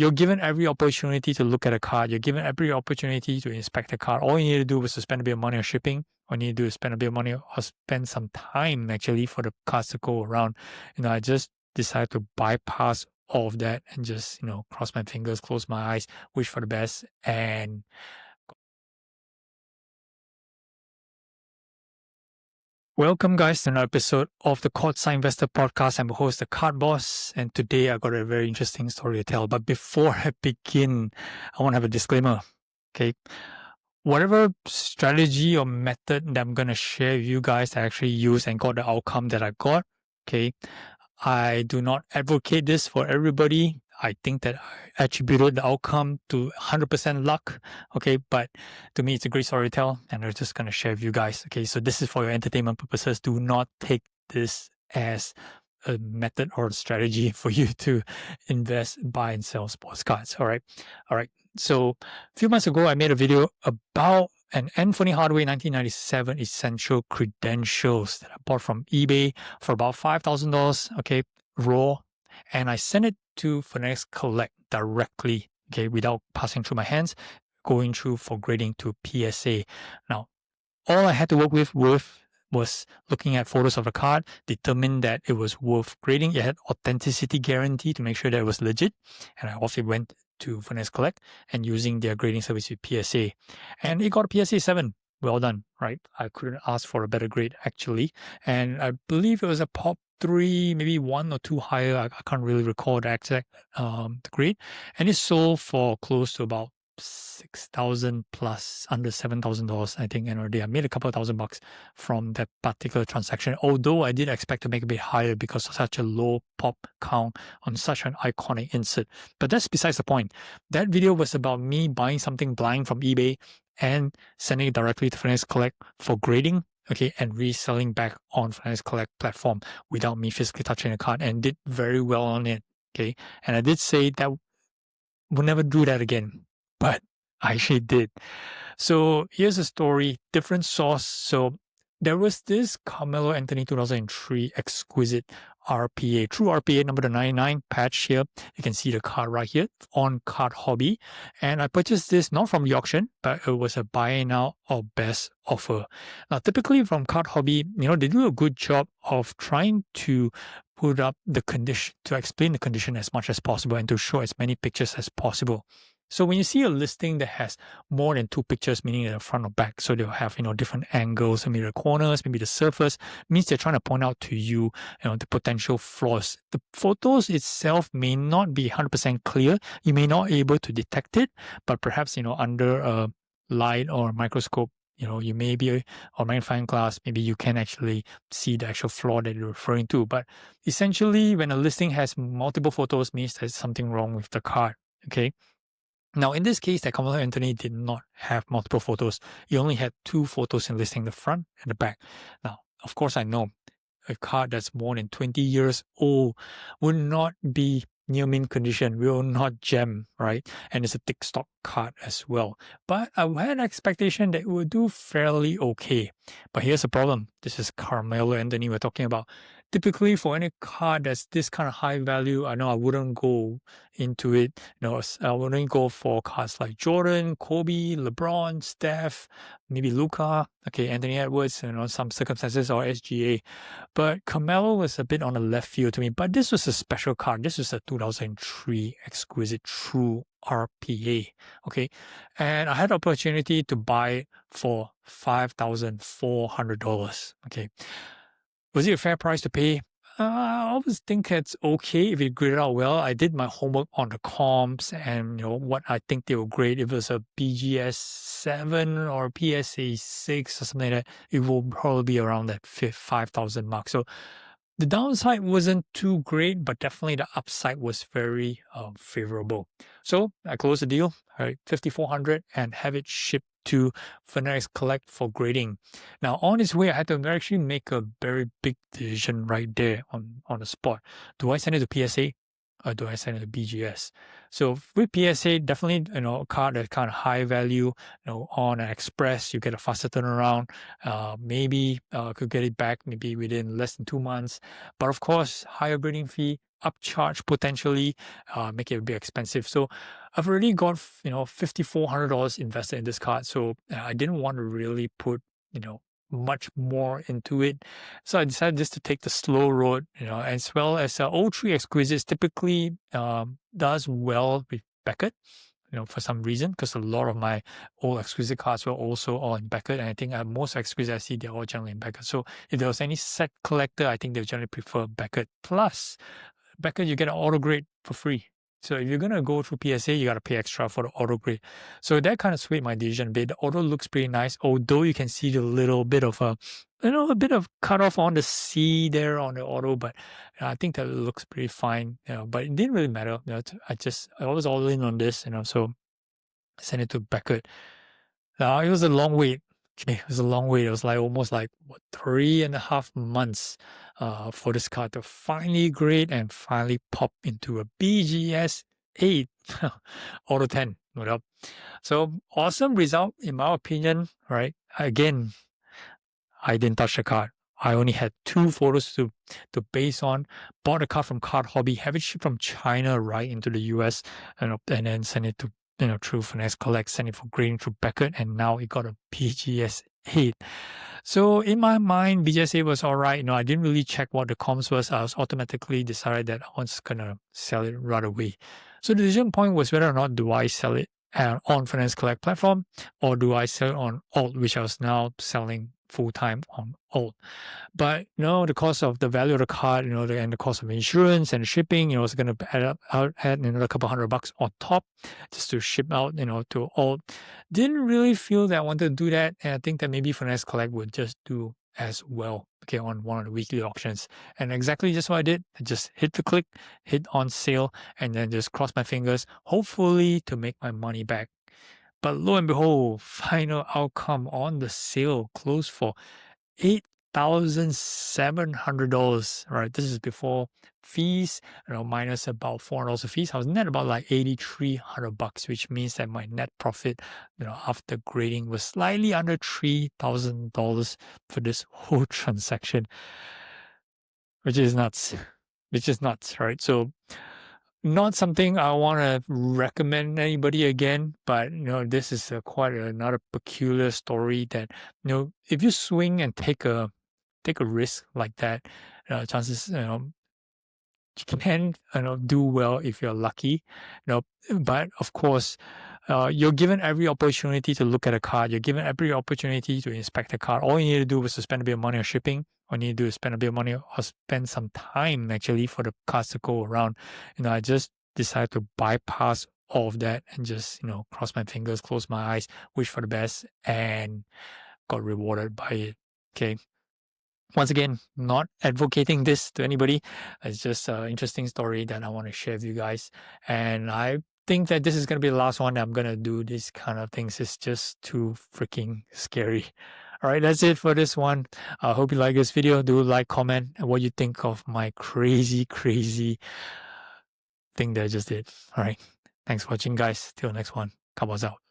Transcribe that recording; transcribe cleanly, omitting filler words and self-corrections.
You're given every opportunity to look at a card. You're given every opportunity to inspect the card. All you need to do was to spend a bit of money on shipping. All you need to do is spend a bit of money or spend some time actually for the cards to go around. I just decided to bypass all of that and just, cross my fingers, close my eyes, wish for the best, and welcome, guys, to another episode of the Courtside Investor podcast. I'm your host, the Card Boss, and today I got a very interesting story to tell. But before I begin, I want to have a disclaimer. Okay, whatever strategy or method that I'm gonna share with you guys, I actually use and got the outcome that I got. Okay, I do not advocate this for everybody. I think that I attributed the outcome to 100% luck. Okay, but to me, it's a great story to tell, and I'm just gonna share with you guys. Okay, so this is for your entertainment purposes. Do not take this as a method or a strategy for you to invest, buy, and sell sports cards. All right. So a few months ago, I made a video about an Anthony Hardaway 1997 essential credentials that I bought from eBay for about $5,000. Okay, raw, and I sent it to Finesse Collect directly. Okay, without passing through my hands, going through for grading to PSA. Now, all I had to work with was looking at photos of the card, determined that it was worth grading. It had authenticity guarantee to make sure that it was legit. And I also went to Finesse Collect and using their grading service with PSA. And it got a PSA 7. Well done, right? I couldn't ask for a better grade, actually. And I believe it was a pop 3, maybe 1 or 2 higher. I can't really recall the exact the grade. And it sold for close to about 6,000 plus, under $7,000, I think. And I made a couple of $1,000 from that particular transaction, although I did expect to make a bit higher because of such a low pop count on such an iconic insert. But that's besides the point. That video was about me buying something blind from eBay and sending it directly to Finesse Collect for grading, okay, and reselling back on Finesse Collect platform without me physically touching the card, and did very well on it, okay. And I did say that we'll never do that again, but I actually did. So here's a story, different source. So there was this Carmelo Anthony 2003 exquisite RPA, true RPA number 99 patch here. You can see the card right here on Card Hobby. And I purchased this not from the auction, but it was a buy now or best offer. Now, typically from Card Hobby, they do a good job of trying to put up the condition, to explain the condition as much as possible and to show as many pictures as possible. So when you see a listing that has more than 2 pictures, meaning the front or back, so they'll have, different angles, maybe the corners, maybe the surface, means they're trying to point out to you, the potential flaws. The photos itself may not be 100% clear. You may not be able to detect it, but perhaps, under a light or microscope, you may be, or magnifying glass, maybe you can actually see the actual flaw that you're referring to. But essentially, when a listing has multiple photos, means there's something wrong with the card, okay? Now, in this case, that Carmelo Anthony did not have multiple photos. He only had 2 photos in listing, the front and the back. Now, of course, I know a card that's more than 20 years old would not be near mint condition, will not gem, right? And it's a thick stock card as well. But I had an expectation that it would do fairly okay. But here's the problem. This is Carmelo Anthony we're talking about. Typically, for any card that's this kind of high value, I know I wouldn't go into it. I wouldn't go for cards like Jordan, Kobe, LeBron, Steph, maybe Luka, okay, Anthony Edwards, some circumstances, or SGA. But Carmelo was a bit on the left field to me. But this was a special card. This was a 2003 exquisite true RPA, okay? And I had the opportunity to buy it for $5,400, okay? Was it a fair price to pay? I always think it's okay if you grade it out well. I did my homework on the comps and what I think they will grade. If it was a BGS 7 or PSA 6 or something like that, it will probably be around that 5,000 mark. So the downside wasn't too great, but definitely the upside was very favorable. So I closed the deal, right, $5,400, and have it shipped to Finesse Collect for grading. Now, on its way, I had to actually make a very big decision right there on the spot. Do I send it to PSA? Or do I send it to BGS? So with PSA, definitely, a card that's kind of high value, on an express, you get a faster turnaround. Maybe could get it back maybe within less than 2 months. But of course, higher grading fee, upcharge potentially, make it a bit expensive. So I've already got $5,400 invested in this card. So I didn't want to really put much more into it. So I decided just to take the slow road, as well as O3 Exquisites typically does well with Beckett, for some reason, because a lot of my old Exquisite cards were also all in Beckett. And I think most Exquisite I see, they're all generally in Beckett. So if there was any set collector, I think they generally prefer Beckett. Plus, Beckett, you get an auto grade for free. So if you're going to go through PSA, you got to pay extra for the auto grade. So that kind of swayed my decision a bit. The auto looks pretty nice, although you can see the little bit of a bit of cutoff on the C there on the auto, but I think that looks pretty fine. But it didn't really matter. I was all in on this, so I sent it to Beckett. It was a long wait. Okay, it was a long wait. It was almost 3.5 months for this card to finally grade and finally pop into a BGS 8 out of 10. So awesome result in my opinion, right? Again, I didn't touch the card. I only had 2 photos to base on. Bought a card from Card Hobby, have it shipped from China right into the US, and then send it to through Finesse Collect, send it for grading through Beckett, and now it got a BGS 8. So in my mind, BGS 8 was all right. I didn't really check what the comms was. I was automatically decided that I was gonna sell it right away. So the decision point was whether or not do I sell it on Finance Collect platform, or do I sell it on Alt, which I was now selling full-time on Alt. But the cost of the value of the card, and the cost of insurance and shipping, it's going to add another couple $100 on top just to ship out, to Alt. Didn't really feel that I wanted to do that, and I think that maybe Finesse Collect would just do as well, okay, on one of the weekly auctions. And exactly just what I did. I just hit the click, hit on sale, and then just cross my fingers, hopefully to make my money back. But lo and behold, final outcome on the sale closed for $8,700. Right, this is before fees, minus about $400 of fees. I was net about $8,300, which means that my net profit, after grading was slightly under $3,000 for this whole transaction, which is nuts. Right? So not something I want to recommend anybody again, but this is quite another peculiar story that if you swing and take a risk like that, chances you can do well if you're lucky, but of course you're given every opportunity to look at a card. You're given every opportunity to inspect the card. All you need to do was to spend a bit of money on shipping. All you need to do is spend a bit of money or spend some time actually for the cards to go around. I just decided to bypass all of that and just cross my fingers, close my eyes, wish for the best, and got rewarded by it. Okay. Once again, not advocating this to anybody. It's just an interesting story that I want to share with you guys. And I think that this is going to be the last one that I'm going to do these kind of things. It's just too freaking scary. All right, that's it for this one. I hope you like this video. Do like, comment, and what you think of my crazy thing that I just did. All right. Thanks for watching, guys. Till next one. Cowboys out.